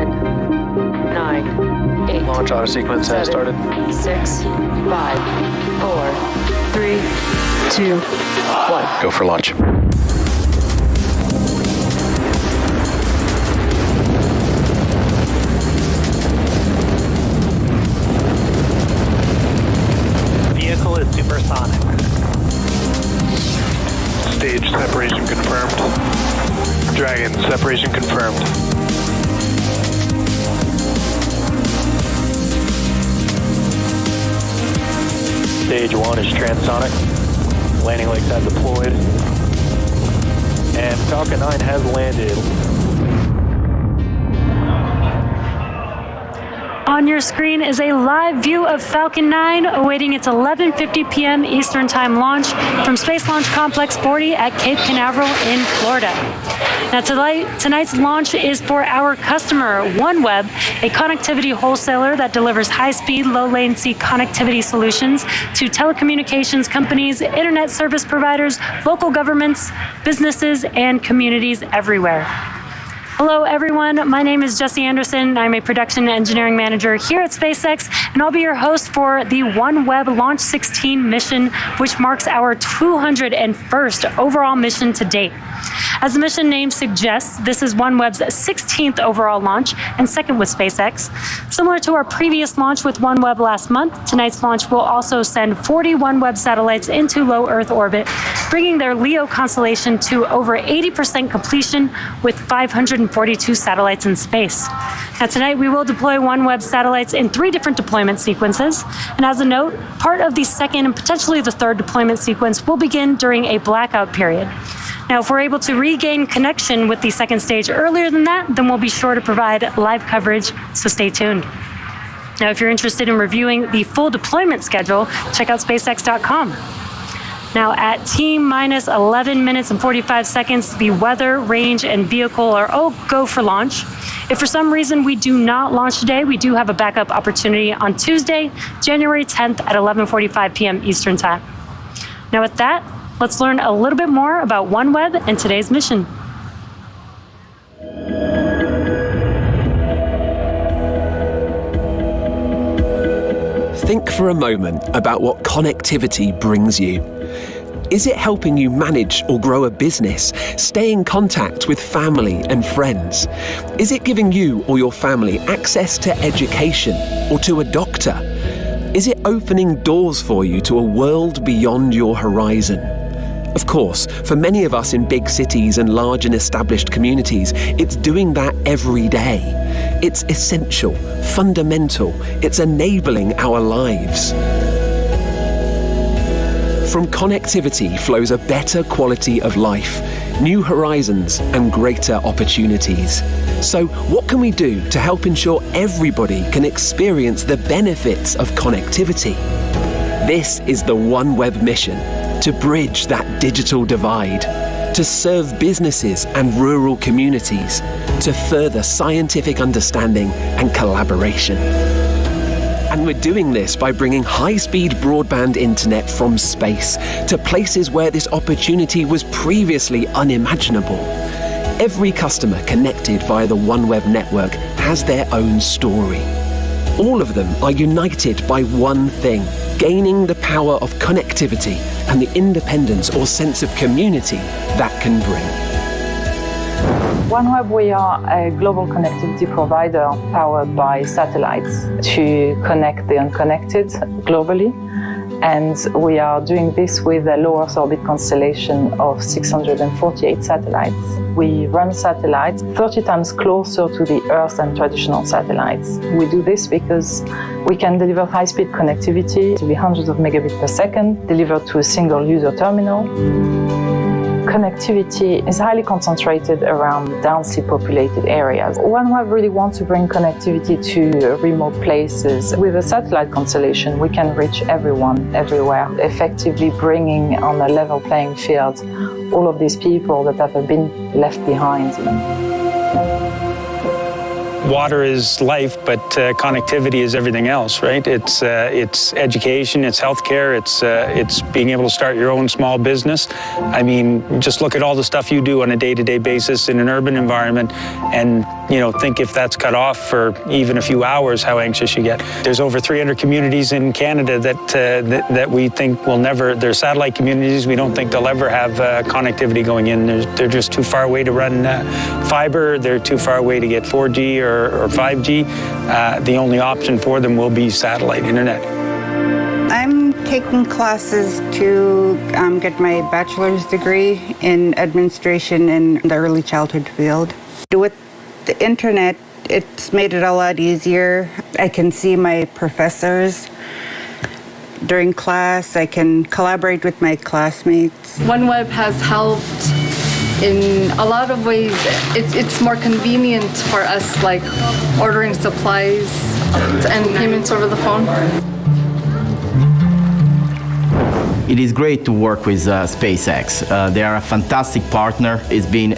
10, 9, 8. Launch auto sequence has started. 6, 5, 4, 3, 2, 1. Go for launch. Vehicle is supersonic. Stage separation confirmed. Dragon, separation confirmed. Stage 1 is transonic. Landing legs have deployed. And Falcon 9 has landed. On your screen is a live view of Falcon 9 awaiting its 11:50 p.m. Eastern Time launch from Space Launch Complex 40 at Cape Canaveral in Florida. Now tonight's launch is for our customer, OneWeb, a connectivity wholesaler that delivers high-speed, low-latency connectivity solutions to telecommunications companies, internet service providers, local governments, businesses, and communities everywhere. Hello everyone, my name is Jesse Anderson. I'm a production engineering manager here at SpaceX, and I'll be your host for the OneWeb Launch 16 mission, which marks our 201st overall mission to date. As the mission name suggests, this is OneWeb's 16th overall launch and second with SpaceX. Similar to our previous launch with OneWeb last month, tonight's launch will also send 40 OneWeb satellites into low Earth orbit, bringing their LEO constellation to over 80% completion with 542 satellites in space. Now tonight we will deploy OneWeb satellites in 3 different deployment sequences. And as a note, part of the second and potentially the third deployment sequence will begin during a blackout period. Now, if we're able to regain connection with the second stage earlier than that, then we'll be sure to provide live coverage, so stay tuned. Now, if you're interested in reviewing the full deployment schedule, check out SpaceX.com. Now, at T-minus 11 minutes and 45 seconds, the weather, range, and vehicle are all go for launch. If for some reason we do not launch today, we do have a backup opportunity on Tuesday, January 10th at 11:45 p.m. Eastern Time. Now, with that, let's learn a little bit more about OneWeb and today's mission. Think for a moment about what connectivity brings you. Is it helping you manage or grow a business, stay in contact with family and friends? Is it giving you or your family access to education or to a doctor? Is it opening doors for you to a world beyond your horizon? Of course, for many of us in big cities and large and established communities, it's doing that every day. It's essential, fundamental, it's enabling our lives. From connectivity flows a better quality of life, new horizons, and greater opportunities. So, what can we do to help ensure everybody can experience the benefits of connectivity? This is the OneWeb mission, to bridge that digital divide, to serve businesses and rural communities, to further scientific understanding and collaboration. And we're doing this by bringing high-speed broadband internet from space to places where this opportunity was previously unimaginable. Every customer connected via the OneWeb network has their own story. All of them are united by one thing: gaining the power of connectivity and the independence or sense of community that can bring. OneWeb, we are a global connectivity provider powered by satellites to connect the unconnected globally. And we are doing this with a low Earth orbit constellation of 648 satellites. We run satellites 30 times closer to the Earth than traditional satellites. We do this because we can deliver high-speed connectivity to be hundreds of megabits per second, delivered to a single user terminal. Connectivity is highly concentrated around densely populated areas. OneWeb really wants to bring connectivity to remote places. With a satellite constellation, we can reach everyone, everywhere, effectively bringing on a level playing field all of these people that have been left behind. water is life, but connectivity is everything else, right? It's education, it's healthcare, it's being able to start your own small business. I mean, just look at all the stuff you do on a day-to-day basis in an urban environment, and think if that's cut off for even a few hours, how anxious you get. There's over 300 communities in Canada that we think will never. They're satellite communities. We don't think they'll ever have connectivity going in. They're just too far away to run fiber. They're too far away to get 4G or 5G. The only option for them will be satellite internet. I'm taking classes to get my bachelor's degree in administration in the early childhood field. With the internet, it's made it a lot easier. I can see my professors during class. I can collaborate with my classmates. OneWeb has helped in a lot of ways. It's more convenient for us, like ordering supplies and payments over the phone. It is great to work with SpaceX. They are a fantastic partner. It's been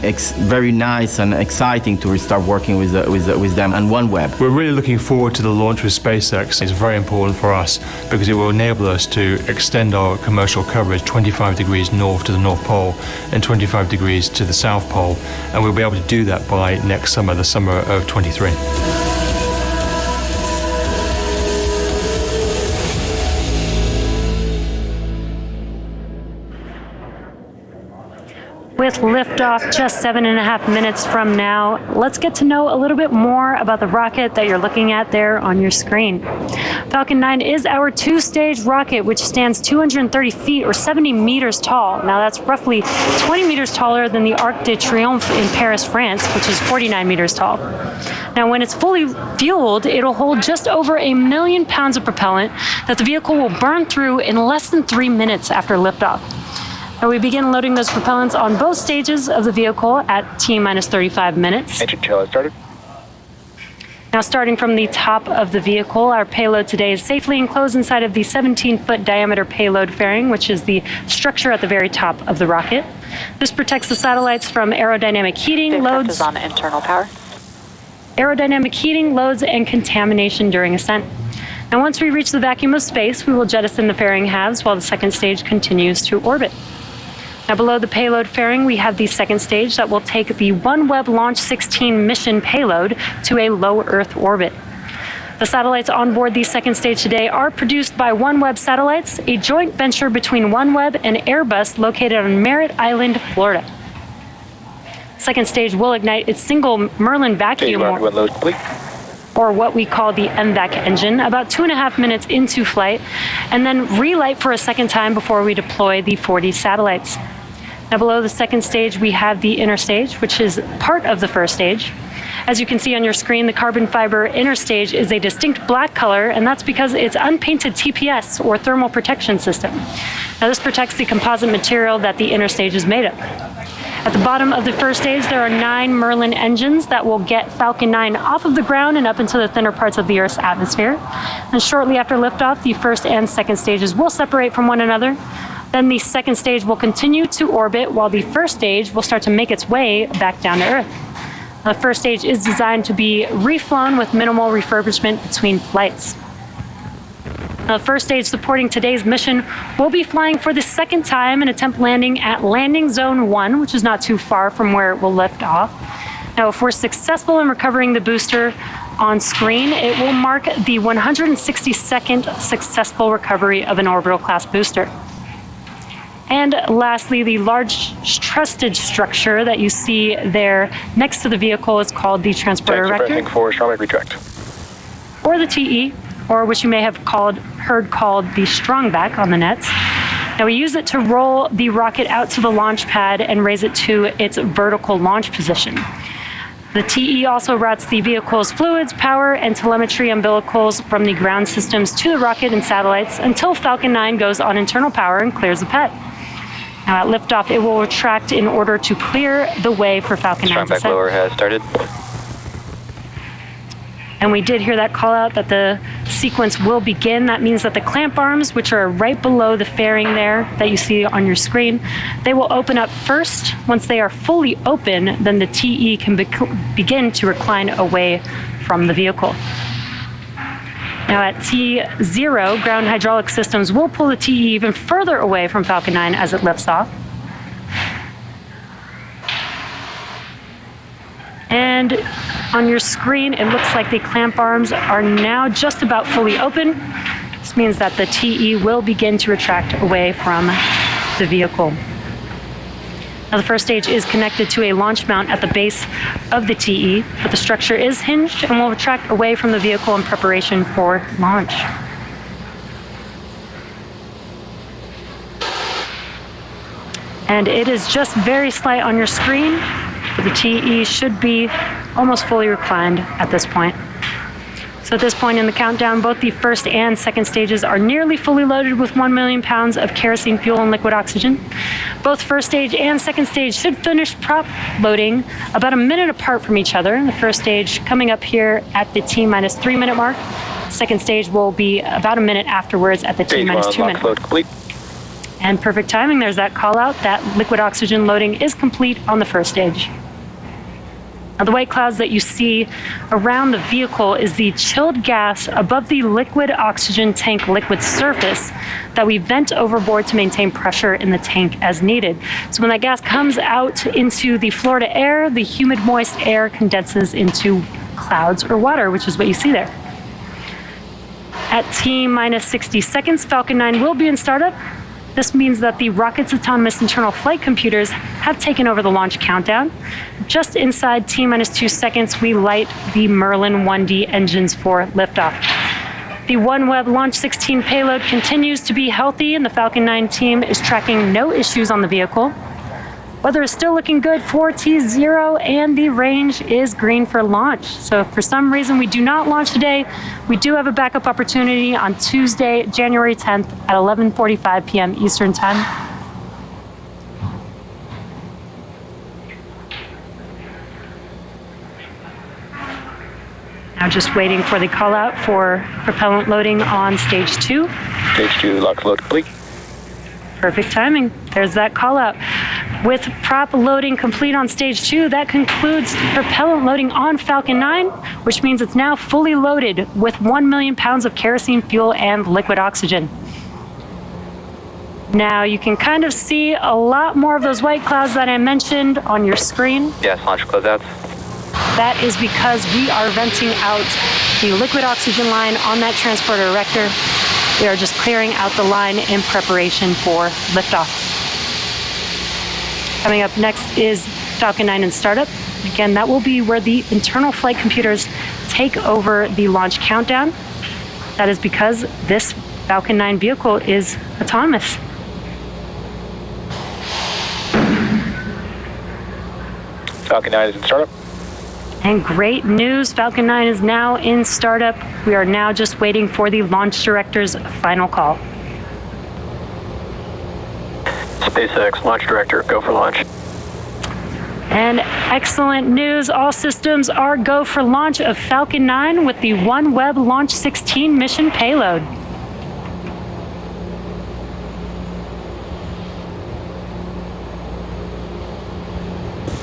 very nice and exciting to restart working with them and OneWeb. We're really looking forward to the launch with SpaceX. It's very important for us because it will enable us to extend our commercial coverage 25 degrees north to the North Pole and 25 degrees to the South Pole. And we'll be able to do that by next summer, the summer of 23. With liftoff just 7.5 minutes from now, let's get to know a little bit more about the rocket that you're looking at there on your screen. Falcon 9 is our two-stage rocket, which stands 230 feet or 70 meters tall. Now that's roughly 20 meters taller than the Arc de Triomphe in Paris, France, which is 49 meters tall. Now when it's fully fueled, it'll hold just over 1 million pounds of propellant that the vehicle will burn through in less than 3 minutes after liftoff. Now we begin loading those propellants on both stages of the vehicle at T-minus 35 minutes. Engine tail has started. Now starting from the top of the vehicle, our payload today is safely enclosed inside of the 17-foot diameter payload fairing, which is the structure at the very top of the rocket. This protects the satellites from aerodynamic heating, loads, is on internal power. Aerodynamic heating, loads, and contamination during ascent. Now once we reach the vacuum of space, we will jettison the fairing halves while the second stage continues to orbit. Now below the payload fairing, we have the second stage that will take the OneWeb Launch 16 mission payload to a low Earth orbit. The satellites on board the second stage today are produced by OneWeb Satellites, a joint venture between OneWeb and Airbus located on Merritt Island, Florida. Second stage will ignite its single Merlin vacuum, or what we call the MVAC engine, about 2.5 minutes into flight, and then relight for a second time before we deploy the 40 satellites. Now below the second stage, we have the inner stage, which is part of the first stage. As you can see on your screen, the carbon fiber inner stage is a distinct black color, and that's because it's unpainted TPS, or thermal protection system. Now this protects the composite material that the inner stage is made of. At the bottom of the first stage, there are 9 Merlin engines that will get Falcon 9 off of the ground and up into the thinner parts of the Earth's atmosphere. And shortly after liftoff, the first and second stages will separate from one another. Then the second stage will continue to orbit while the first stage will start to make its way back down to Earth. The first stage is designed to be reflown with minimal refurbishment between flights. The first stage supporting today's mission will be flying for the second time and attempt landing at Landing Zone 1, which is not too far from where it will lift off. Now, if we're successful in recovering the booster on screen, it will mark the 162nd successful recovery of an orbital class booster. And lastly, the large trusted structure that you see there next to the vehicle is called the transporter erector, or the TE, or which you may have heard called the strongback on the nets. Now we use it to roll the rocket out to the launch pad and raise it to its vertical launch position. The TE also routes the vehicle's fluids, power, and telemetry umbilicals from the ground systems to the rocket and satellites until Falcon 9 goes on internal power and clears the pad. Now at liftoff, it will retract in order to clear the way for Falcon 9's ascent. Strongback lower has started. And we did hear that call out that the sequence will begin. That means that the clamp arms, which are right below the fairing there that you see on your screen, they will open up first. Once they are fully open, then the TE can begin to recline away from the vehicle. Now at T0, ground hydraulic systems will pull the TE even further away from Falcon 9 as it lifts off. And on your screen, it looks like the clamp arms are now just about fully open. This means that the TE will begin to retract away from the vehicle. Now, the first stage is connected to a launch mount at the base of the TE, but the structure is hinged and will retract away from the vehicle in preparation for launch. And it is just very slight on your screen, but the TE should be almost fully reclined at this point. So at this point in the countdown, both the first and second stages are nearly fully loaded with 1 million pounds of kerosene fuel and liquid oxygen. Both first stage and second stage should finish prop loading about a minute apart from each other. The first stage coming up here at the T-3 minute mark. Second stage will be about a minute afterwards at the T-2 minute mark. Complete. And perfect timing, there's that call out. That liquid oxygen loading is complete on the first stage. Now, the white clouds that you see around the vehicle is the chilled gas above the liquid oxygen tank liquid surface that we vent overboard to maintain pressure in the tank as needed. So when that gas comes out into the Florida air, the humid, moist air condenses into clouds or water, which is what you see there. At T-minus 60 seconds, Falcon 9 will be in startup. This means that the rocket's autonomous internal flight computers have taken over the launch countdown. Just inside T-minus 2 seconds, we light the Merlin 1D engines for liftoff. The OneWeb Launch 16 payload continues to be healthy, and the Falcon 9 team is tracking no issues on the vehicle. Weather is still looking good for T0, and the range is green for launch. So if for some reason we do not launch today, we do have a backup opportunity on Tuesday, January 10th at 11:45 p.m. Eastern Time. Now just waiting for the call out for propellant loading on stage 2. Stage 2, lock load complete. Perfect timing. There's that call out. With prop loading complete on stage 2, that concludes propellant loading on Falcon 9, which means it's now fully loaded with 1 million pounds of kerosene fuel and liquid oxygen. Now you can kind of see a lot more of those white clouds that I mentioned on your screen. Yes, launch closeouts. That is because we are venting out the liquid oxygen line on that transporter erector. We are just clearing out the line in preparation for liftoff. Coming up next is Falcon 9 in startup. Again, that will be where the internal flight computers take over the launch countdown. That is because this Falcon 9 vehicle is autonomous. Falcon 9 is in startup. And great news, Falcon 9 is now in startup. We are now just waiting for the launch director's final call. SpaceX launch director, go for launch. And excellent news, all systems are go for launch of Falcon 9 with the OneWeb Launch 16 mission payload.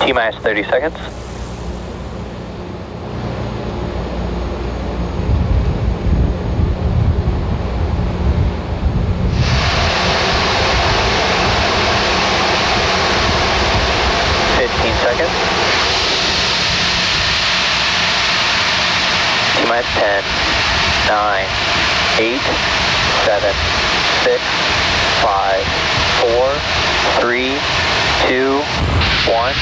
T-minus 30 seconds. Seconds. T-minus 10, 9, 8, 7, 6, 5, 4, 3, 2, 1.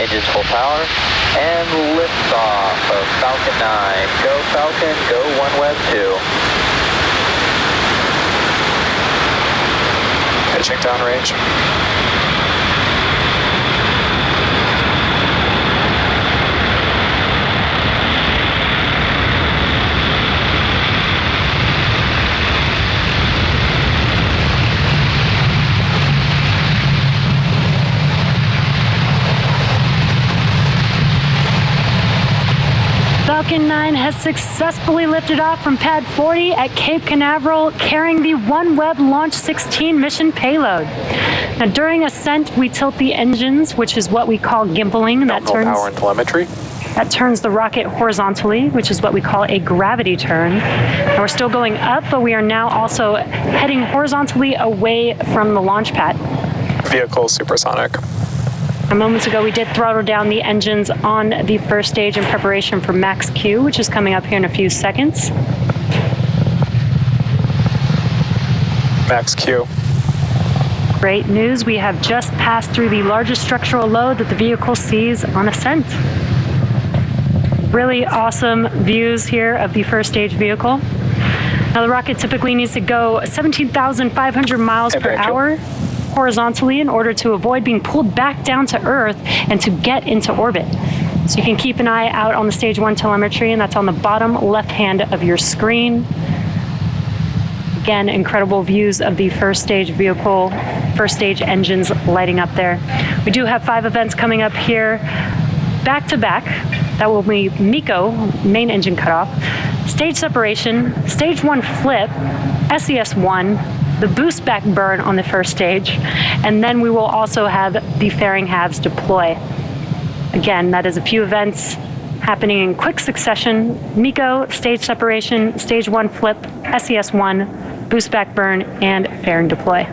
Engines full power. And liftoff of Falcon 9. Go Falcon, go OneWeb 2. Pitching downrange. Falcon 9 has successfully lifted off from Pad 40 at Cape Canaveral, carrying the OneWeb Launch 16 mission payload. Now, during ascent, we tilt the engines, which is what we call gimbaling. That turns power and telemetry. That turns the rocket horizontally, which is what we call a gravity turn. And we're still going up, but we are now also heading horizontally away from the launch pad. Vehicle supersonic. Moments ago, we did throttle down the engines on the first stage in preparation for max Q, which is coming up here in a few seconds. Max Q. Great news, we have just passed through the largest structural load that the vehicle sees on ascent. Really awesome views here of the first stage vehicle. Now the rocket typically needs to go 17,500 miles per hour horizontally in order to avoid being pulled back down to Earth and to get into orbit. So you can keep an eye out on the stage 1 telemetry, and that's on the bottom left hand of your screen. Again, incredible views of the first stage vehicle, first stage engines lighting up there. We do have 5 events coming up here back to back. That will be MECO, main engine cutoff, stage separation, stage 1 flip, SES-1, the boost back burn on the first stage, and then we will also have the fairing halves deploy. Again, that is a few events happening in quick succession: MECO, stage separation, stage 1 flip, SES-1, boost back burn, and fairing deploy.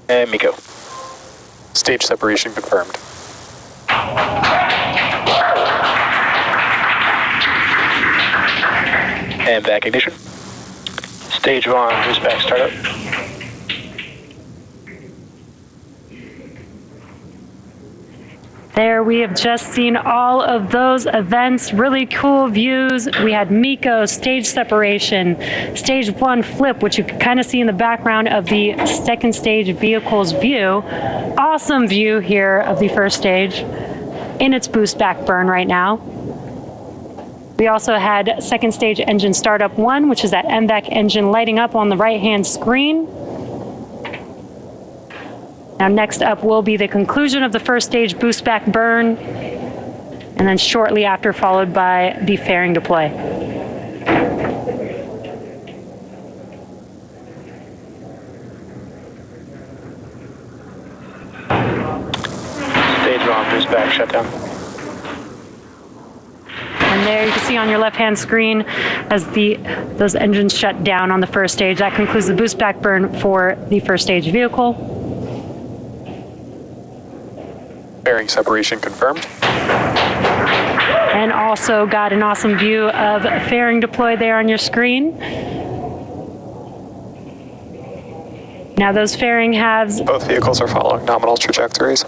And MECO. Stage separation confirmed. And back ignition. Stage 1, boost back startup. There, we have just seen all of those events, really cool views. We had MECO, stage separation, stage 1 flip, which you can kind of see in the background of the second stage vehicle's view. Awesome view here of the first stage in its boost back burn right now. We also had second stage engine startup 1, which is that MVAC engine lighting up on the right-hand screen. Now next up will be the conclusion of the first stage boost back burn, and then shortly after followed by the fairing deploy. Stage 1, boost back shutdown. And there you can see on your left-hand screen as those engines shut down on the first stage. That concludes the boost back burn for the first stage vehicle. Fairing separation confirmed. And also got an awesome view of fairing deploy there on your screen. Now those fairing halves... Both vehicles are following nominal trajectories.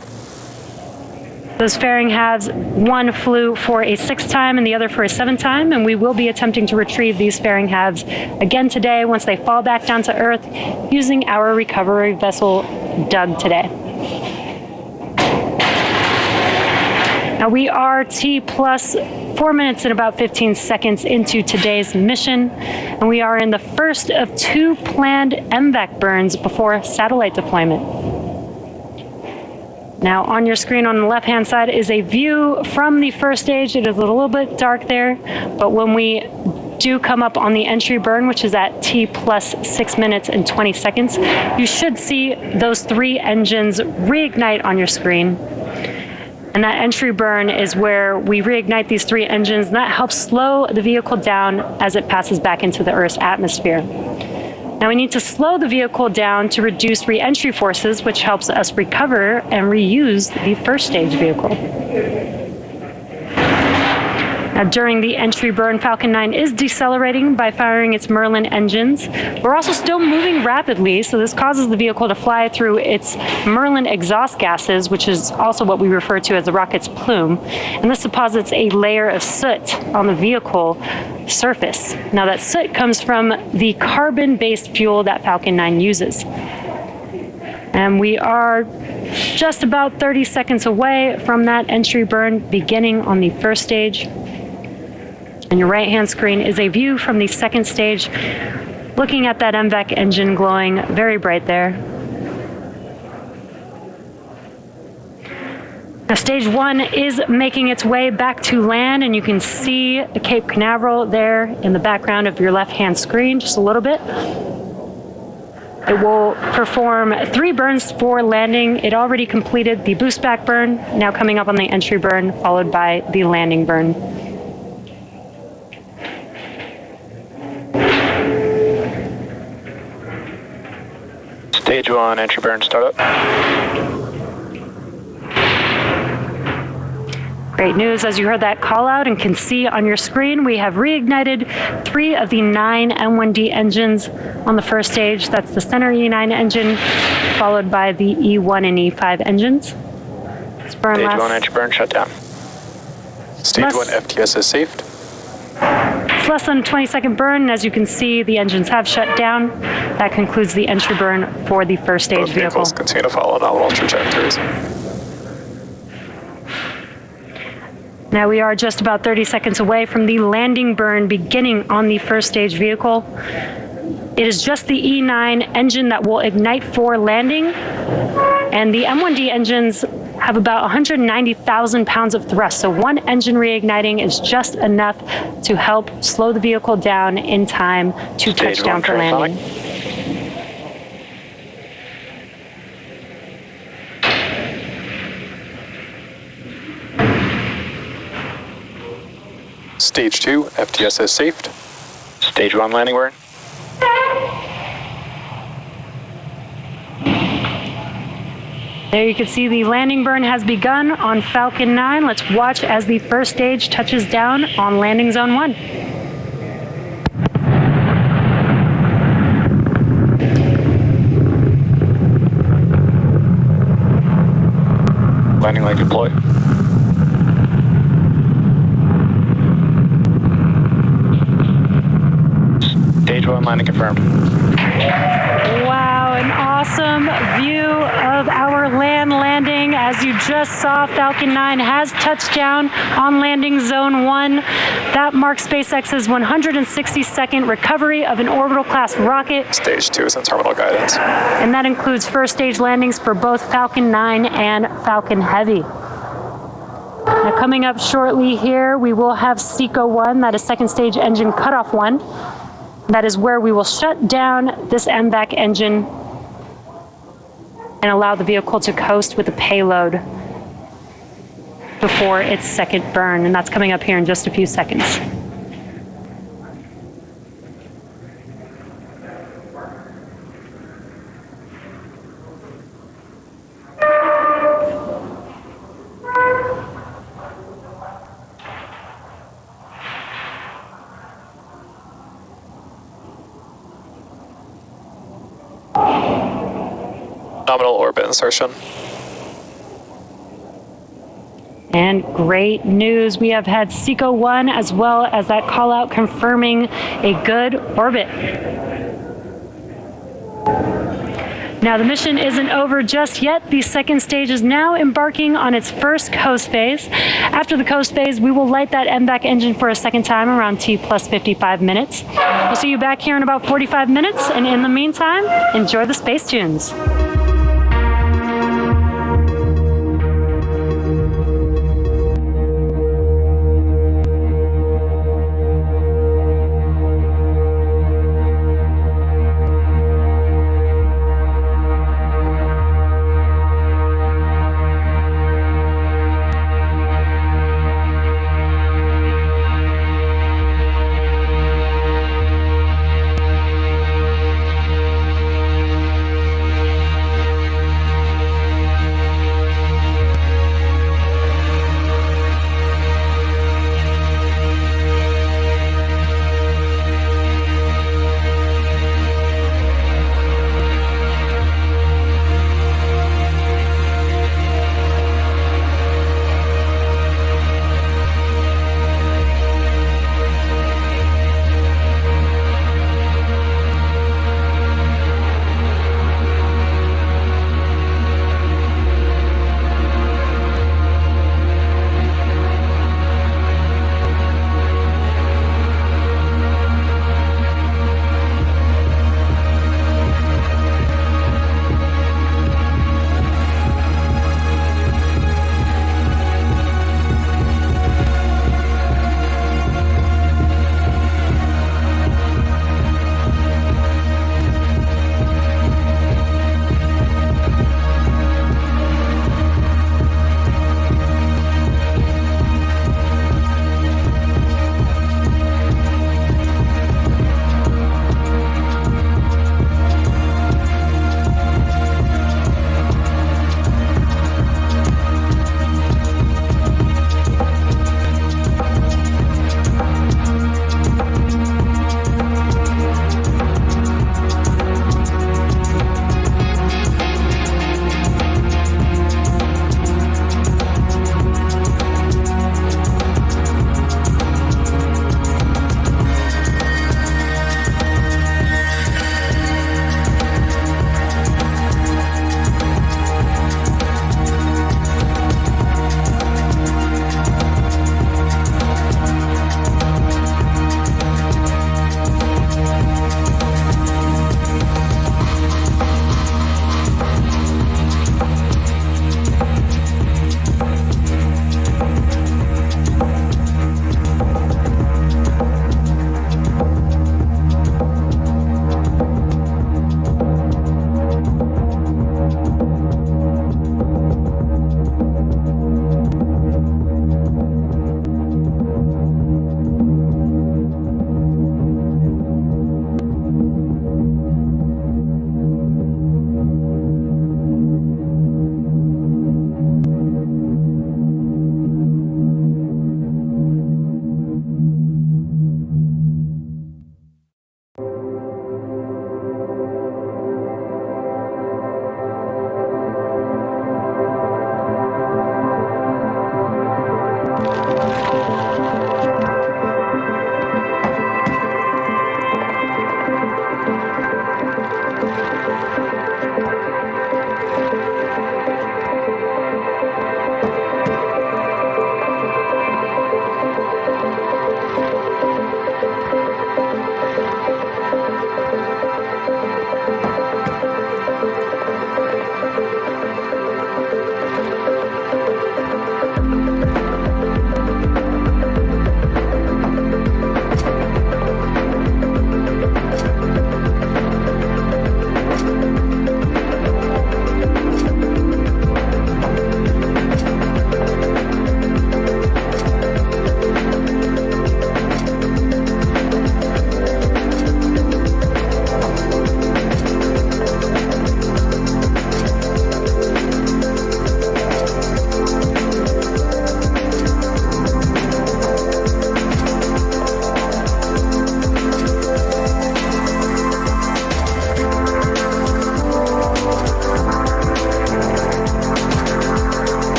Those fairing halves, one flew for a 6th time and the other for a 7th time, and we will be attempting to retrieve these fairing halves again today once they fall back down to Earth using our recovery vessel, Doug, today. Now we are T plus 4 minutes and about 15 seconds into today's mission, and we are in the first of 2 planned MVAC burns before satellite deployment. Now on your screen on the left-hand side is a view from the first stage. It is a little bit dark there, but when we do come up on the entry burn, which is at T plus 6 minutes and 20 seconds, you should see those 3 engines reignite on your screen. And that entry burn is where we reignite these 3 engines, and that helps slow the vehicle down as it passes back into the Earth's atmosphere. Now we need to slow the vehicle down to reduce re-entry forces, which helps us recover and reuse the first stage vehicle. Now during the entry burn, Falcon 9 is decelerating by firing its Merlin engines. We're also still moving rapidly, so this causes the vehicle to fly through its Merlin exhaust gases, which is also what we refer to as the rocket's plume. And this deposits a layer of soot on the vehicle surface. Now that soot comes from the carbon-based fuel that Falcon 9 uses. And we are just about 30 seconds away from that entry burn beginning on the first stage. On your right-hand screen is a view from the second stage, looking at that MVAC engine glowing very bright there. Now, stage 1 is making its way back to land, and you can see the Cape Canaveral there in the background of your left-hand screen just a little bit. It will perform 3 burns for landing. It already completed the boost back burn, now coming up on the entry burn, followed by the landing burn. Stage 1 entry burn startup. Great news, as you heard that call out and can see on your screen, we have reignited 3 of the 9 M1D engines on the first stage. That's the center E9 engine, followed by the E1 and E5 engines. Stage 1 entry burn shut down. Stage 1 FTS is saved. It's less than a 20-second burn, and as you can see, the engines have shut down. That concludes the entry burn for the first stage Both vehicle. vehicles continue to follow nominal trajectories. Now we are just about 30 seconds away from the landing burn beginning on the first stage vehicle. It is just the E9 engine that will ignite for landing, and the M1D engines have about 190,000 pounds of thrust, so one engine reigniting is just enough to help slow the vehicle down in time to touch down for landing. Stage 2 FTS is saved. Stage 1 landing burn. There you can see the landing burn has begun on Falcon 9. Let's watch as the first stage touches down on landing zone 1. Landing leg deployed. Stage 1 landing confirmed. Wow, an awesome view of our landing. As you just saw, Falcon 9 has touched down on landing zone 1. That marks SpaceX's 162nd recovery of an orbital class rocket. Stage 2 is in terminal guidance. And that includes first stage landings for both Falcon 9 and Falcon Heavy. Now coming up shortly here, we will have SECO 1, that is second stage engine cutoff 1. That is where we will shut down this MVAC engine and allow the vehicle to coast with the payload before its second burn. And that's coming up here in just a few seconds. Nominal orbit insertion. And great news, we have had SECO 1 as well as that call out confirming a good orbit. Now the mission isn't over just yet. The second stage is now embarking on its first coast phase. After the coast phase, we will light that MVAC engine for a second time around T plus 55 minutes. We'll see you back here in about 45 minutes, and in the meantime, enjoy the space tunes.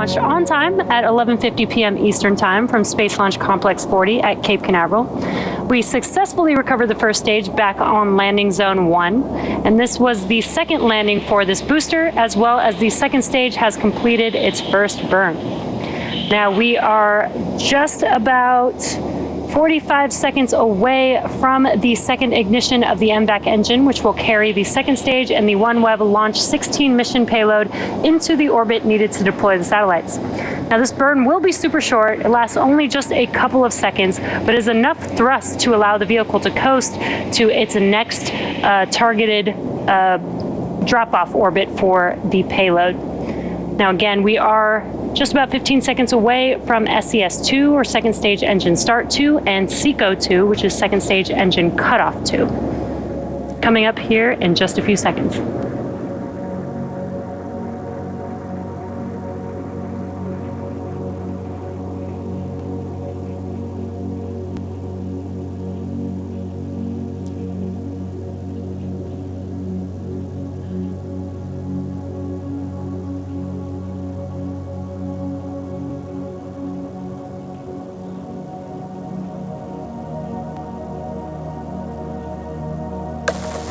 launched on time at 11:50 p.m. Eastern Time from Space Launch Complex 40 at Cape Canaveral. We successfully recovered the first stage back on landing zone 1, and this was the second landing for this booster, as well as the second stage has completed its first burn. Now we are just about 45 seconds away from the second ignition of the MVAC engine, which will carry the second stage and the OneWeb Launch 16 mission payload into the orbit needed to deploy the satellites. Now this burn will be super short. It lasts only just a couple of seconds, but is enough thrust to allow the vehicle to coast to its next targeted drop-off orbit for the payload. Now again, we are just about 15 seconds away from SES-2, or second stage engine start 2, and SECO-2, which is second stage engine cutoff 2. Coming up here in just a few seconds.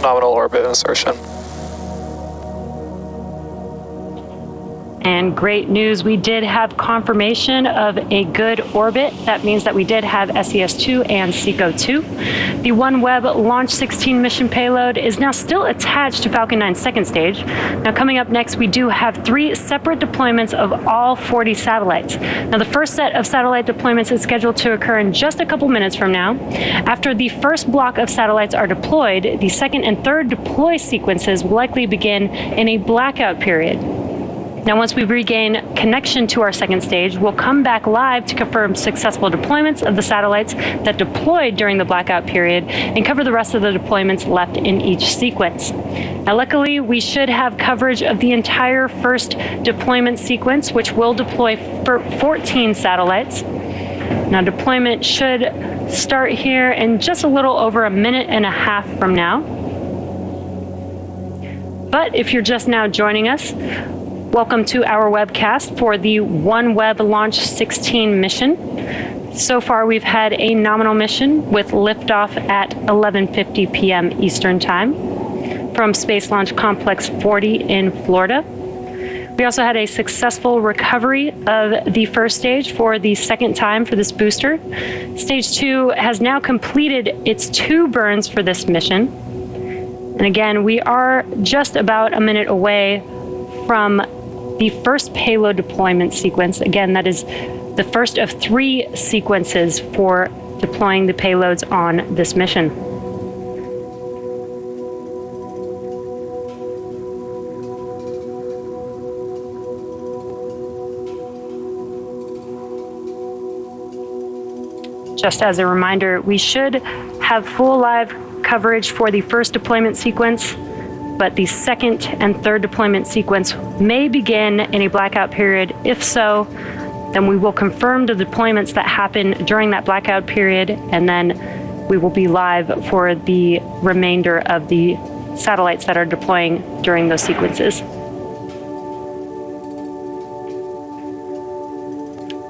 Nominal orbit insertion. And great news, we did have confirmation of a good orbit. That means that we did have SES-2 and SECO-2. The OneWeb Launch 16 mission payload is now still attached to Falcon 9's second stage. Now coming up next, we do have 3 separate deployments of all 40 satellites. Now the first set of satellite deployments is scheduled to occur in just a couple minutes from now. After the first block of satellites are deployed, the second and third deploy sequences will likely begin in a blackout period. Now, once we regain connection to our second stage, we'll come back live to confirm successful deployments of the satellites that deployed during the blackout period and cover the rest of the deployments left in each sequence. Now, luckily, we should have coverage of the entire first deployment sequence, which will deploy 14 satellites. Now, deployment should start here in just a little over a minute and a half from now. But if you're just now joining us, welcome to our webcast for the OneWeb Launch 16 mission. So far, we've had a nominal mission with liftoff at 11:50 p.m. Eastern Time from Space Launch Complex 40 in Florida. We also had a successful recovery of the first stage for the second time for this booster. Stage 2 has now completed its 2 burns for this mission. And again, we are just about a minute away from the first payload deployment sequence. Again, that is the first of 3 sequences for deploying the payloads on this mission. Just as a reminder, we should have full live coverage for the first deployment sequence, but the second and third deployment sequence may begin in a blackout period. If so, then we will confirm the deployments that happen during that blackout period, and then we will be live for the remainder of the satellites that are deploying during those sequences.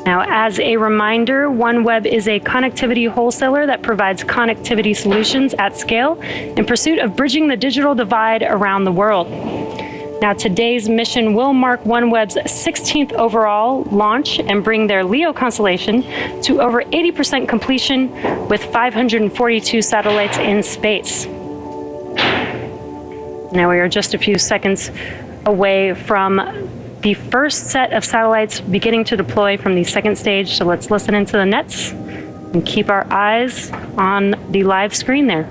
Now, as a reminder, OneWeb is a connectivity wholesaler that provides connectivity solutions at scale in pursuit of bridging the digital divide around the world. Now, today's mission will mark OneWeb's 16th overall launch and bring their LEO constellation to over 80% completion with 542 satellites in space. Now, we are just a few seconds away from the first set of satellites beginning to deploy from the second stage. So let's listen into the nets and keep our eyes on the live screen there.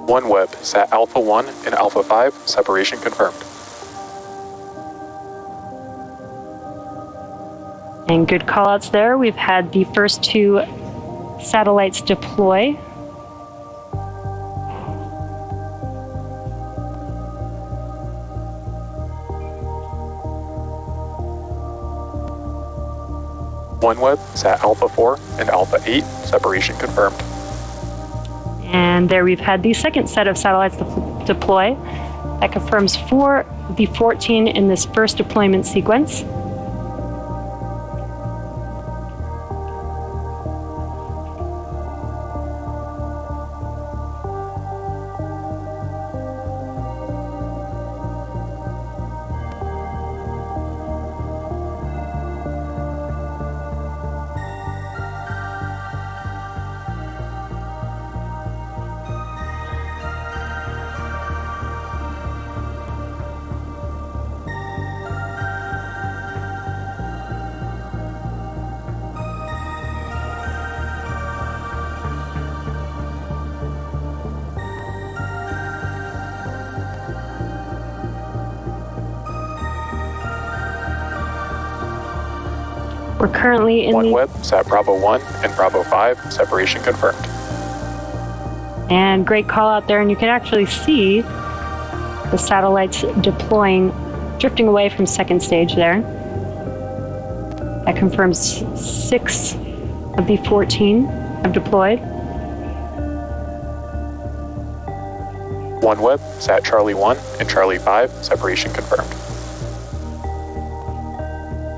OneWeb is at Alpha 1 and Alpha 5, separation confirmed. And good callouts there. We've had the first 2 satellites deploy. OneWeb is at Alpha 4 and Alpha 8, separation confirmed. And there we've had the second set of satellites deploy. That confirms 4 of the 14 in this first deployment sequence. We're currently in OneWeb is at Bravo 1 and Bravo 5, separation confirmed. And great call out there, and you can actually see the satellites drifting away from second stage there. That confirms 6 of the 14 have deployed. OneWeb is at Charlie 1 and Charlie 5, separation confirmed.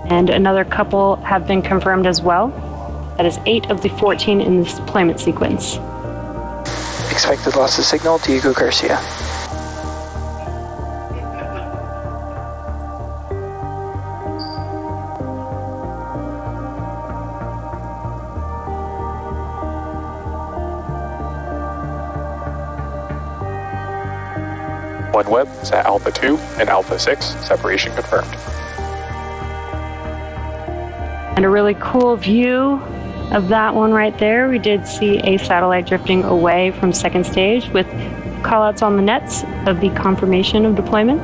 And another couple have been confirmed as well. That is 8 of the 14 in this deployment sequence. Expected loss of signal, Diego Garcia. OneWeb is at Alpha 2 and Alpha 6, separation confirmed. And a really cool view of that one right there. We did see a satellite drifting away from second stage with callouts on the nets of the confirmation of deployment.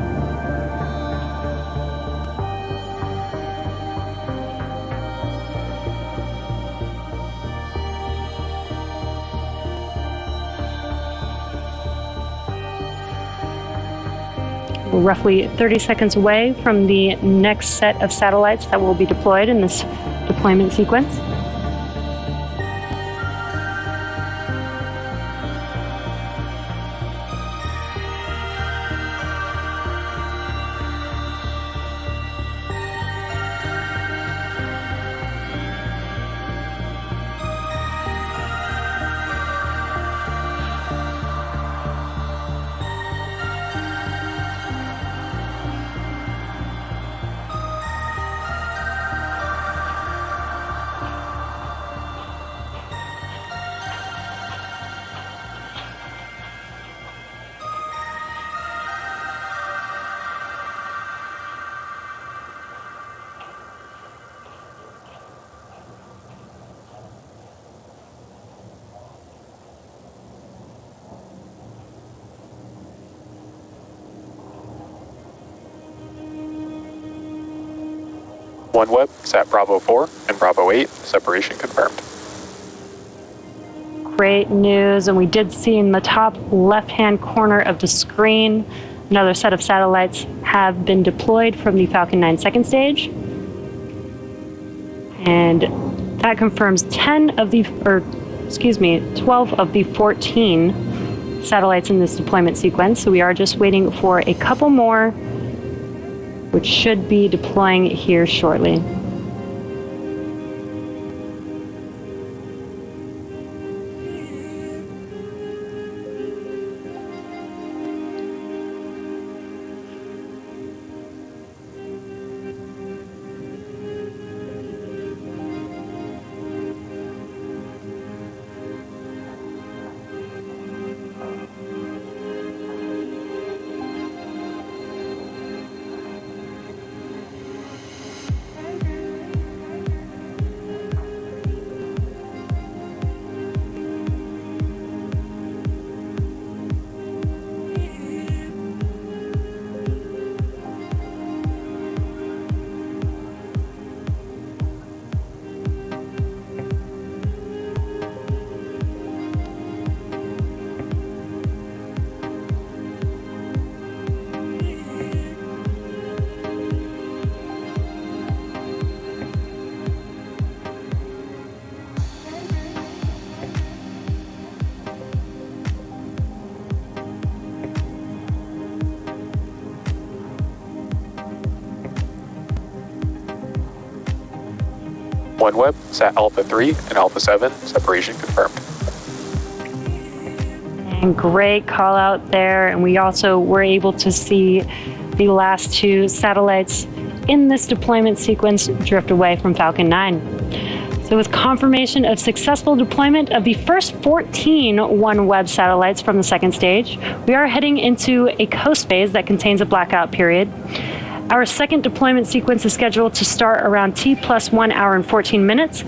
We're roughly 30 seconds away from the next set of satellites that will be deployed in this deployment sequence. OneWeb is at Bravo 4 and Bravo 8, separation confirmed. Great news, and we did see in the top left-hand corner of the screen, another set of satellites have been deployed from the Falcon 9 second stage. And that confirms 12 of the 14 satellites in this deployment sequence. So we are just waiting for a couple more, which should be deploying here shortly. OneWeb, Sat Alpha 3 and Alpha 7, separation confirmed. And great call out there. And we also were able to see the last two satellites in this deployment sequence drift away from Falcon 9. So with confirmation of successful deployment of the first 14 OneWeb satellites from the second stage, we are heading into a coast phase that contains a blackout period. Our second deployment sequence is scheduled to start around T plus 1 hour and 14 minutes.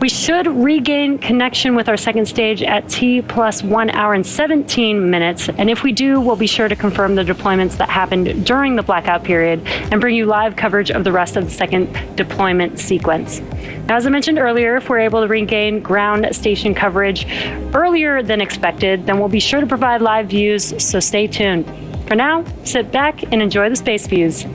We should regain connection with our second stage at T plus 1 hour and 17 minutes. And if we do, we'll be sure to confirm the deployments that happened during the blackout period and bring you live coverage of the rest of the second deployment sequence. Now, as I mentioned earlier, if we're able to regain ground station coverage earlier than expected, then we'll be sure to provide live views, so stay tuned. For now, sit back and enjoy the space views.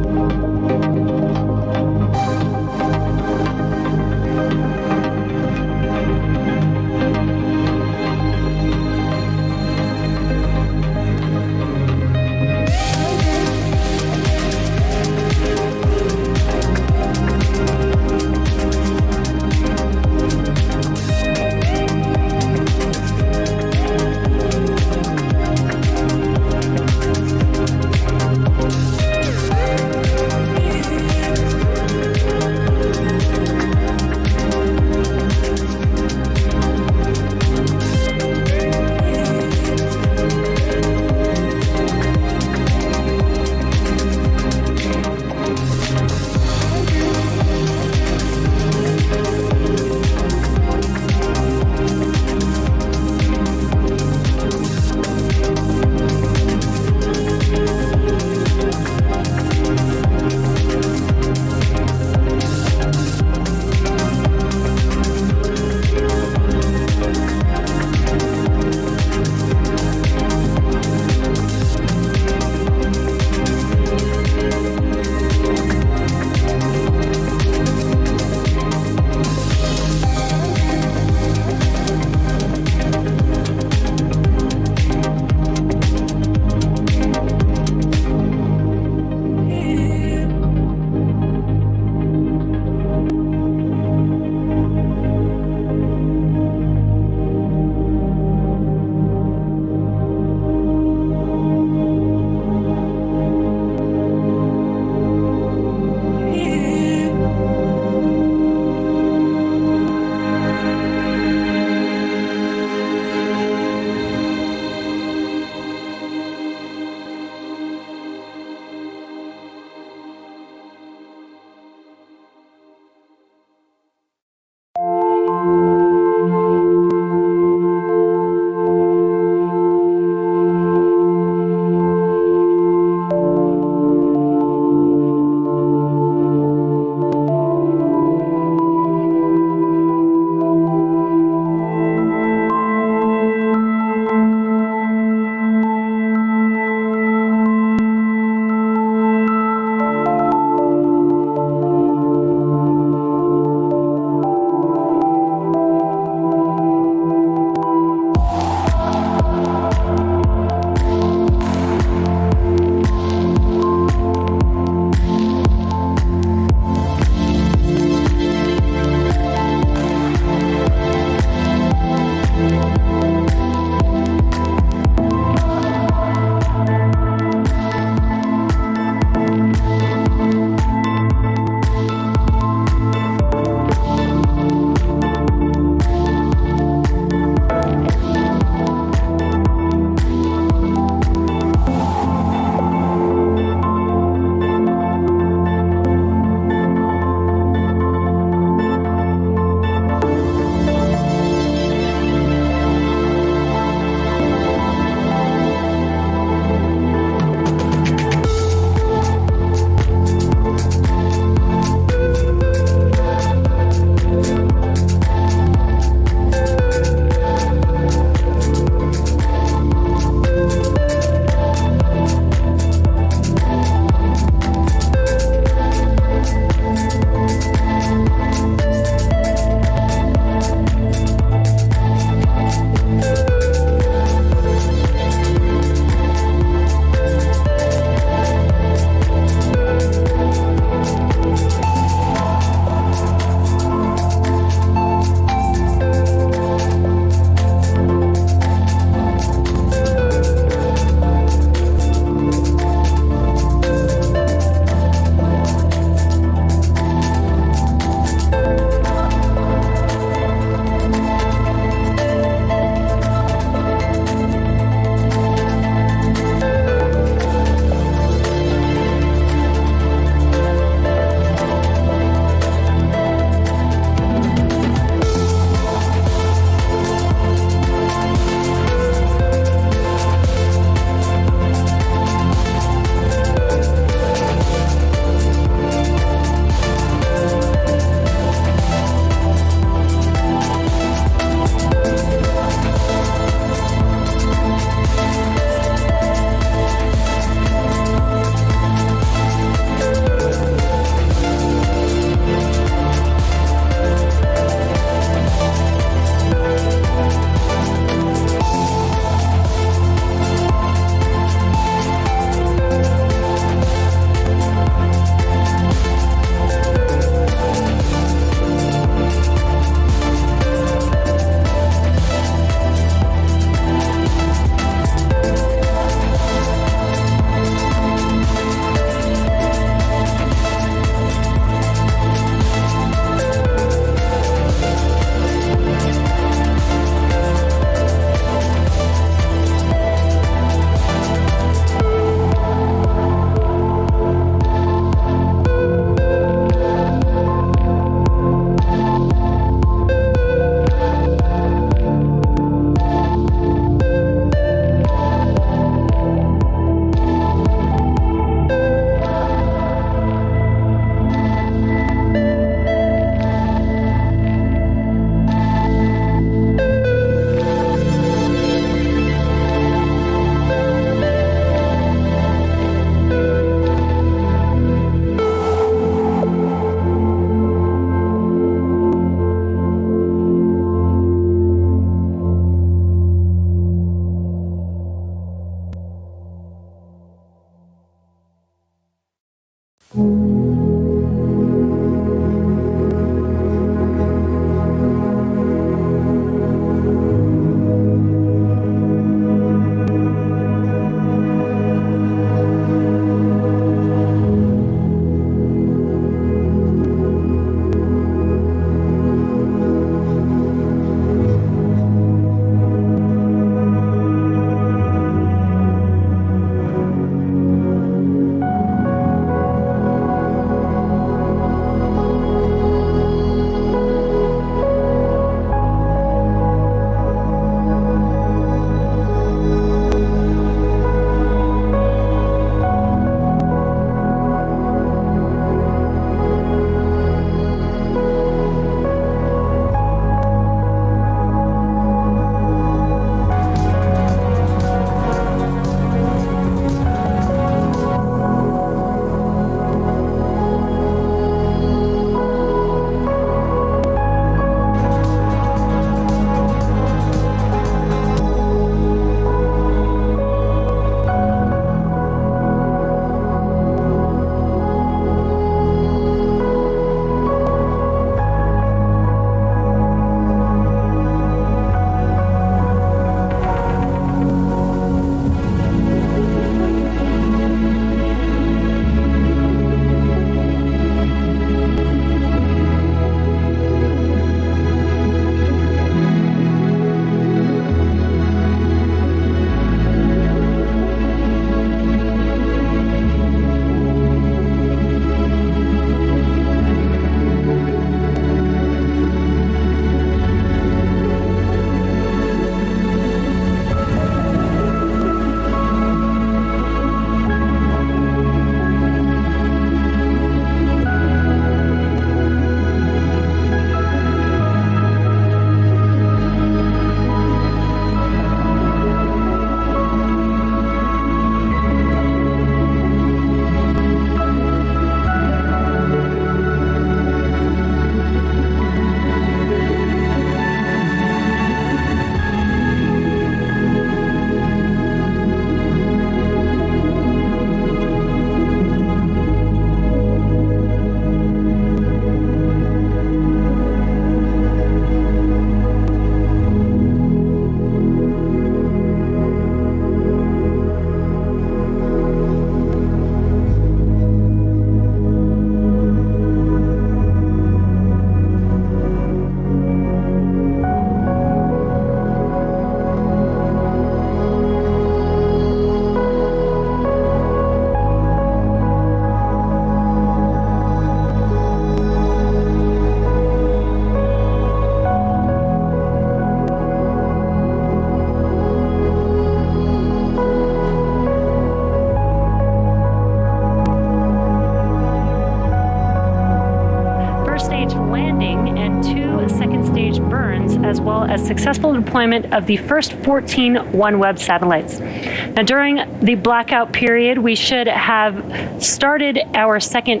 as well as successful deployment of the first 14 OneWeb satellites. Now, during the blackout period, we should have started our second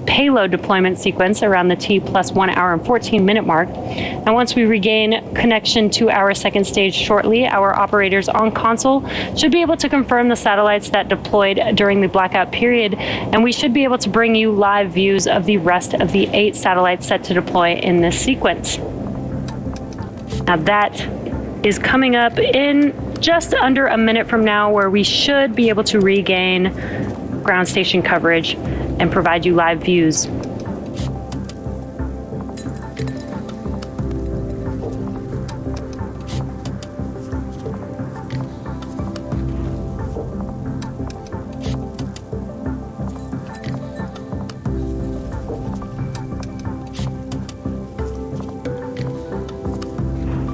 payload deployment sequence around the T+1 hour and 14-minute mark. And once we regain connection to our second stage shortly, our operators on console should be able to confirm the satellites that deployed during the blackout period, and we should be able to bring you live views of the rest of the 8 satellites set to deploy in this sequence. Now that is coming up in just under a minute from now, where we should be able to regain ground station coverage and provide you live views.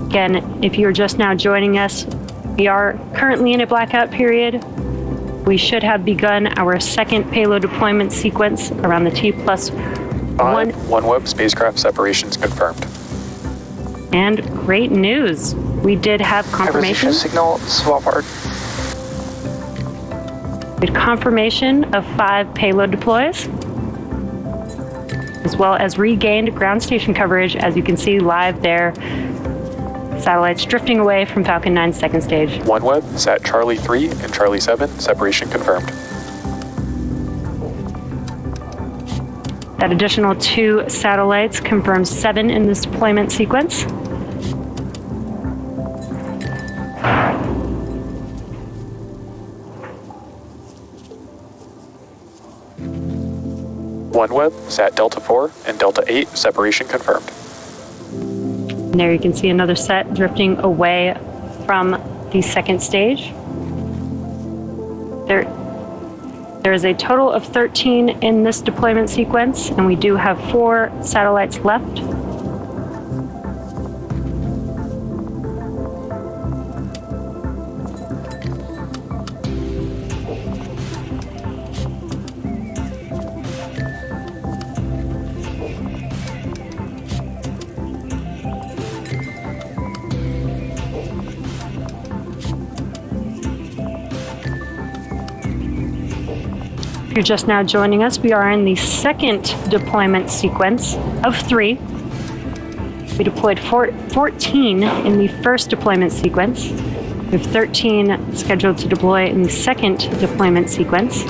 Again, if you're just now joining us, we are currently in a blackout period. We should have begun our second payload deployment sequence around the T+1. OneWeb spacecraft separations confirmed. And great news, we did have confirmation. Signal swap hard. We had confirmation of 5 payload deploys, as well as regained ground station coverage, as you can see live there. Satellites drifting away from Falcon 9's second stage. OneWeb, sat Charlie 3 and Charlie 7, separation confirmed. That additional 2 satellites confirms 7 in this deployment sequence. OneWeb, Sat Delta 4 and Delta 8, separation confirmed. And there you can see another set drifting away from the second stage. There is a total of 13 in this deployment sequence, and we do have 4 satellites left. If you're just now joining us, we are in the second deployment sequence of 3. We deployed 14 in the first deployment sequence. We have 13 scheduled to deploy in the second deployment sequence.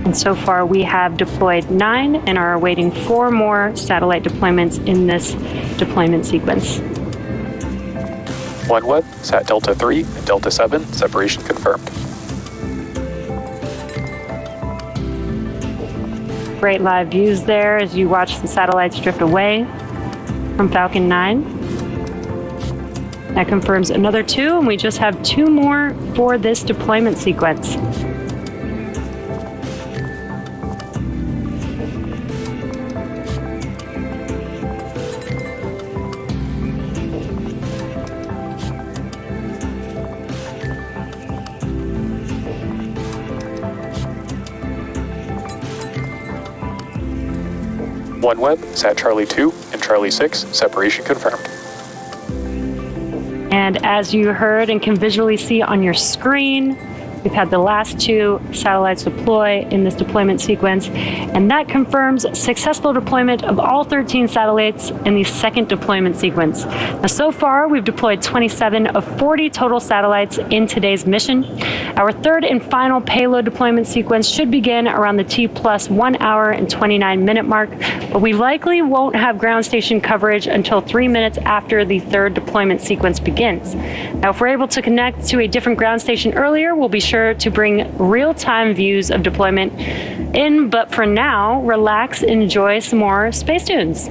And so far we have deployed 9 and are awaiting 4 more satellite deployments in this deployment sequence. OneWeb, Sat Delta 3 and Delta 7, separation confirmed. Great live views there as you watch the satellites drift away from Falcon 9. That confirms another 2, and we just have 2 more for this deployment sequence. OneWeb, Sat Charlie 2 and Charlie 6, separation confirmed. And as you heard and can visually see on your screen, we've had the last 2 satellites deploy in this deployment sequence, and that confirms successful deployment of all 13 satellites in the second deployment sequence. Now, so far, we've deployed 27 of 40 total satellites in today's mission. Our third and final payload deployment sequence should begin around the T+1 hour and 29-minute mark, but we likely won't have ground station coverage until 3 minutes after the third deployment sequence begins. Now, if we're able to connect to a different ground station earlier, we'll be sure to bring real-time views of deployment in, but for now, relax, enjoy some more Space Tunes.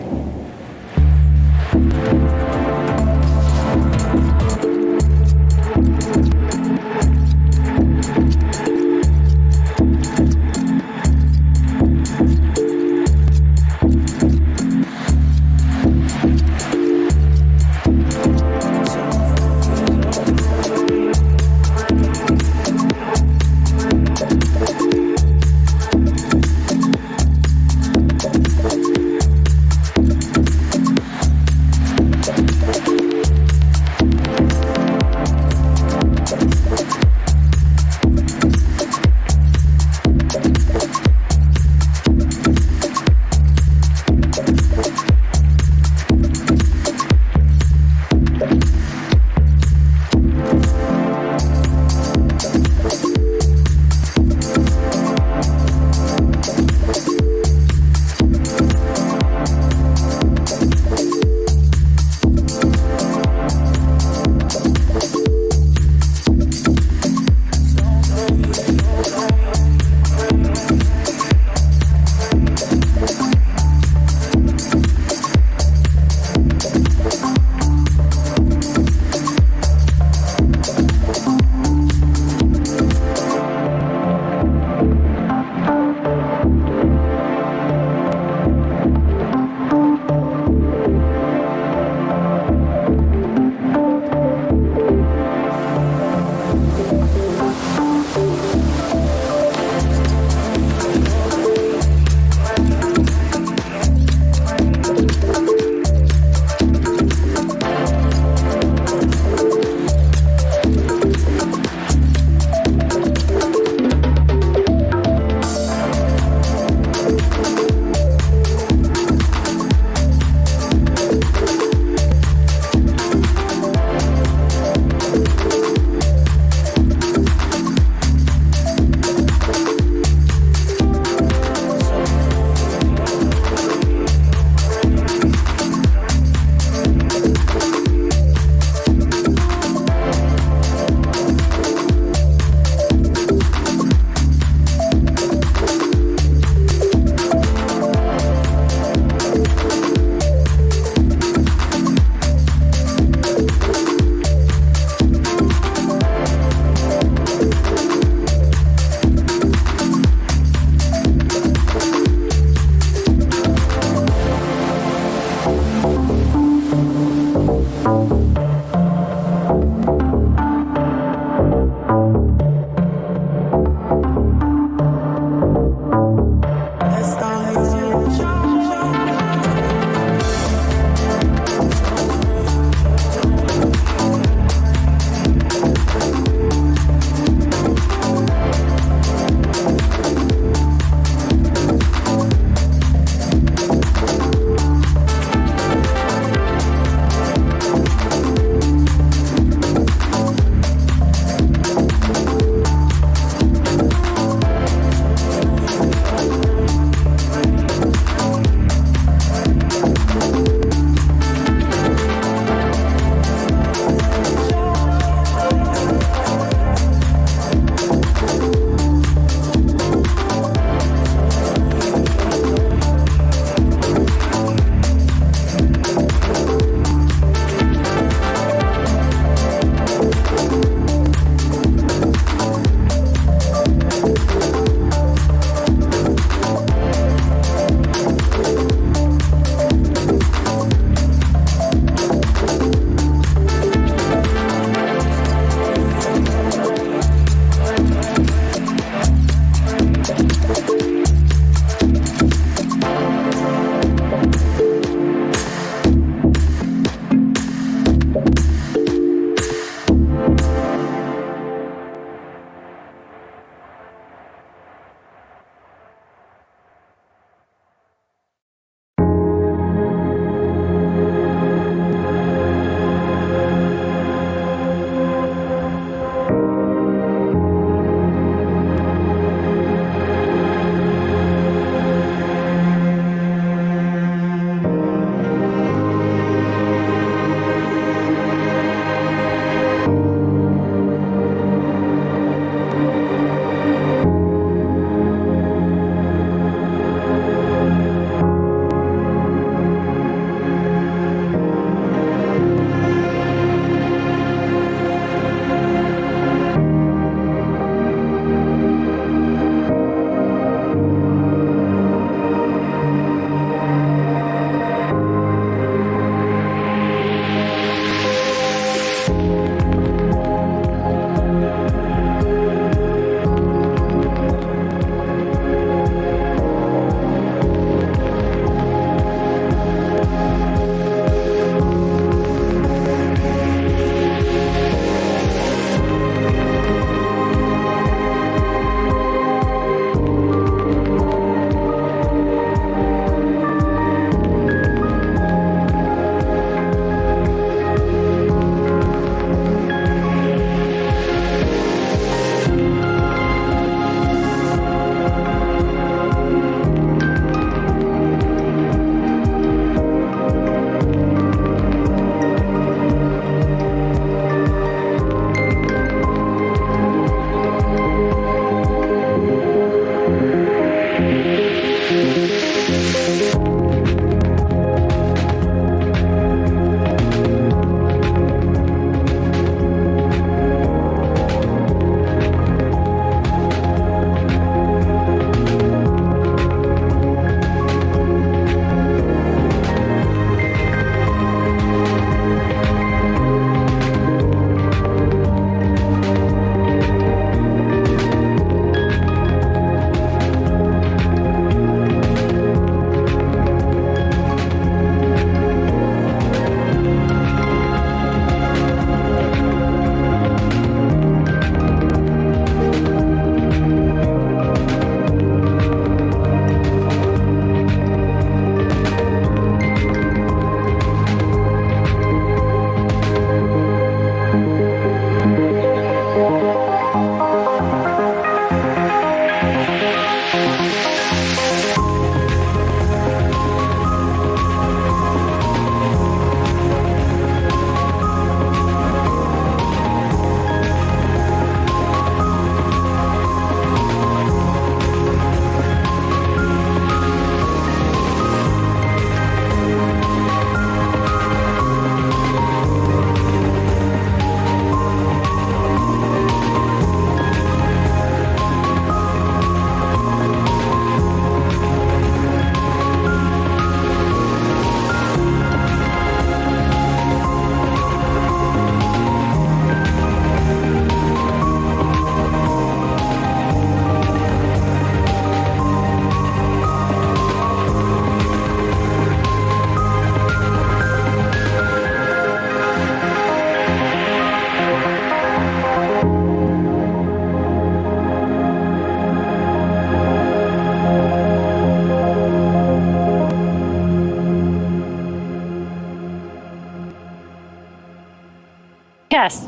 Yes,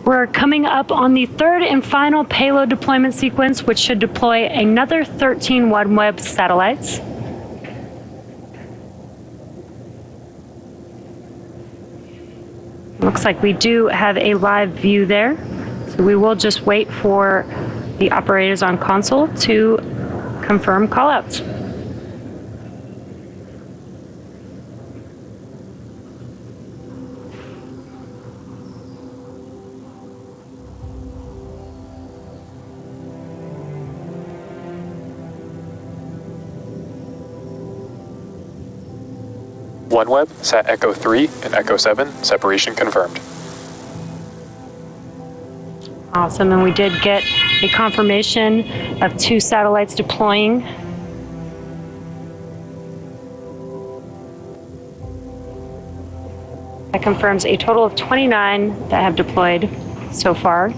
we're coming up on the third and final payload deployment sequence, which should deploy another 13 OneWeb satellites. Looks like we do have a live view there, so we will just wait for the operators on console to confirm callouts. OneWeb, sat Echo 3 and Echo 7, separation confirmed. Awesome, and we did get a confirmation of 2 satellites deploying. That confirms a total of 29 that have deployed so far.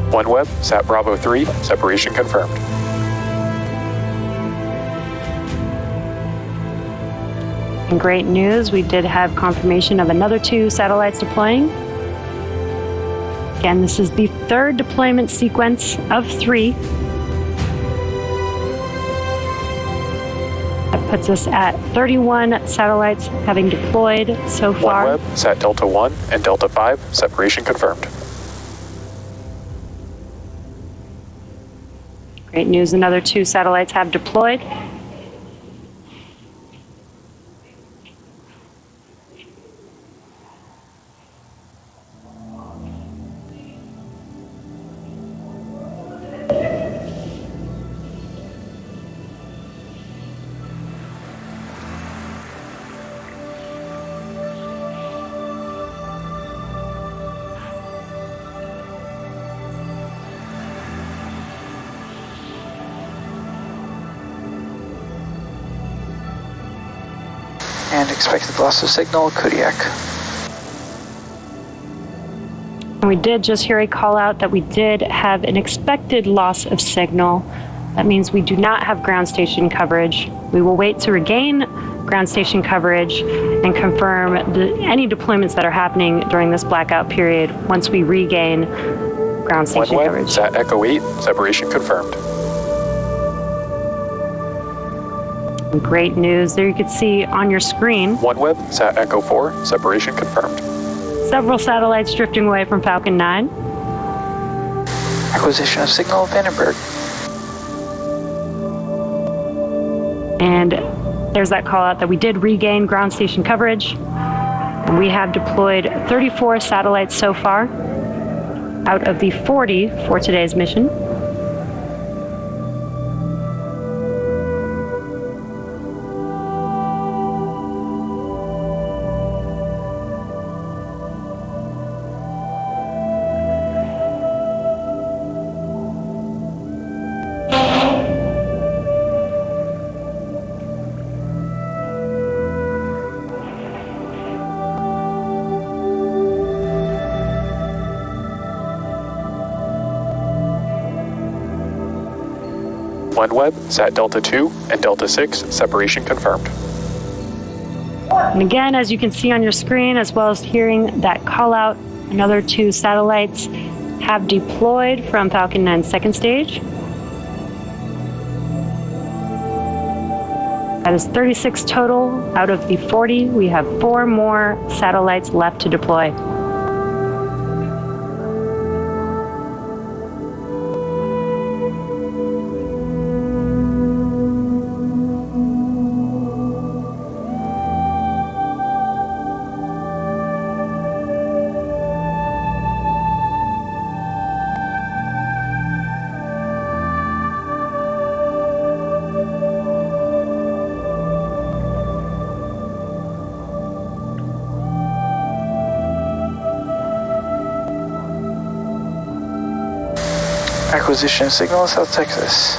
OneWeb, sat Bravo 3, separation confirmed. And great news, we did have confirmation of another 2 satellites deploying. Again, this is the third deployment sequence of 3. That puts us at 31 satellites having deployed so far. OneWeb, sat Delta 1 and Delta 5, separation confirmed. Great news, another 2 satellites have deployed. And expected loss of signal, Kodiak. And we did just hear a call out that we did have an expected loss of signal. That means we do not have ground station coverage. We will wait to regain ground station coverage and confirm any deployments that are happening during this blackout period once we regain ground station OneWeb, coverage. sat Echo 8, separation confirmed. Great news. There you can see on your screen. OneWeb, sat Echo 4, separation confirmed. Several satellites drifting away from Falcon 9. Acquisition of signal, Vandenberg. And there's that call out that we did regain ground station coverage. And we have deployed 34 satellites so far out of the 40 for today's mission. OneWeb, Sat Delta 2 and Delta 6, separation confirmed. And again, as you can see on your screen, as well as hearing that call out, another 2 satellites have deployed from Falcon 9's second stage. That is 36 total out of the 40. We have 4 more satellites left to deploy. Acquisition signal, South Texas.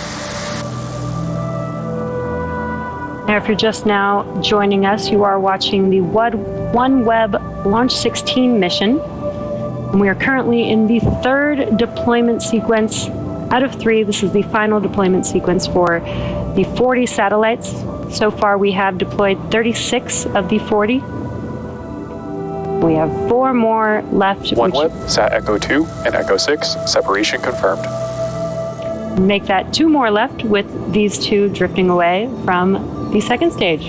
Now, if you're just now joining us, you are watching the OneWeb Launch 16 mission. And we are currently in the 3rd deployment sequence out of 3. This is the final deployment sequence for the 40 satellites. So far, we have deployed 36 of the 40. We have 4 more left. OneWeb, Sat Echo 2 and Echo 6, separation confirmed. Make that 2 more left with these 2 drifting away from the second stage.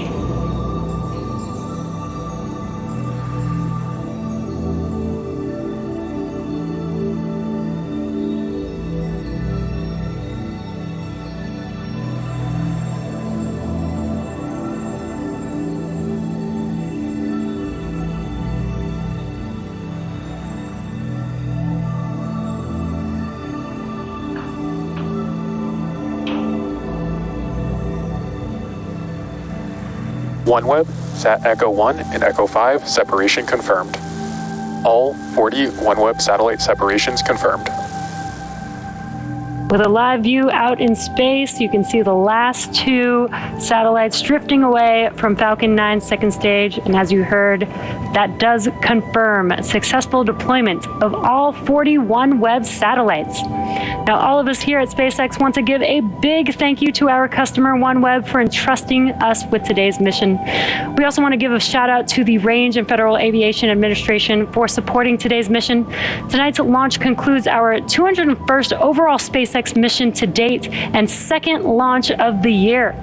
OneWeb, Sat Echo 1 and Echo 5, separation confirmed. All 40 OneWeb satellite separations confirmed. With a live view out in space, you can see the last 2 satellites drifting away from Falcon 9's second stage. And as you heard, that does confirm successful deployment of all 40 OneWeb satellites. Now, all of us here at SpaceX want to give a big thank you to our customer, OneWeb, for entrusting us with today's mission. We also want to give a shout out to the Range and Federal Aviation Administration for supporting today's mission. Tonight's launch concludes our 201st overall SpaceX mission to date and 2nd launch of the year.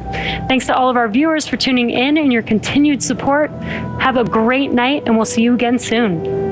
Thanks to all of our viewers for tuning in and your continued support. Have a great night, and we'll see you again soon.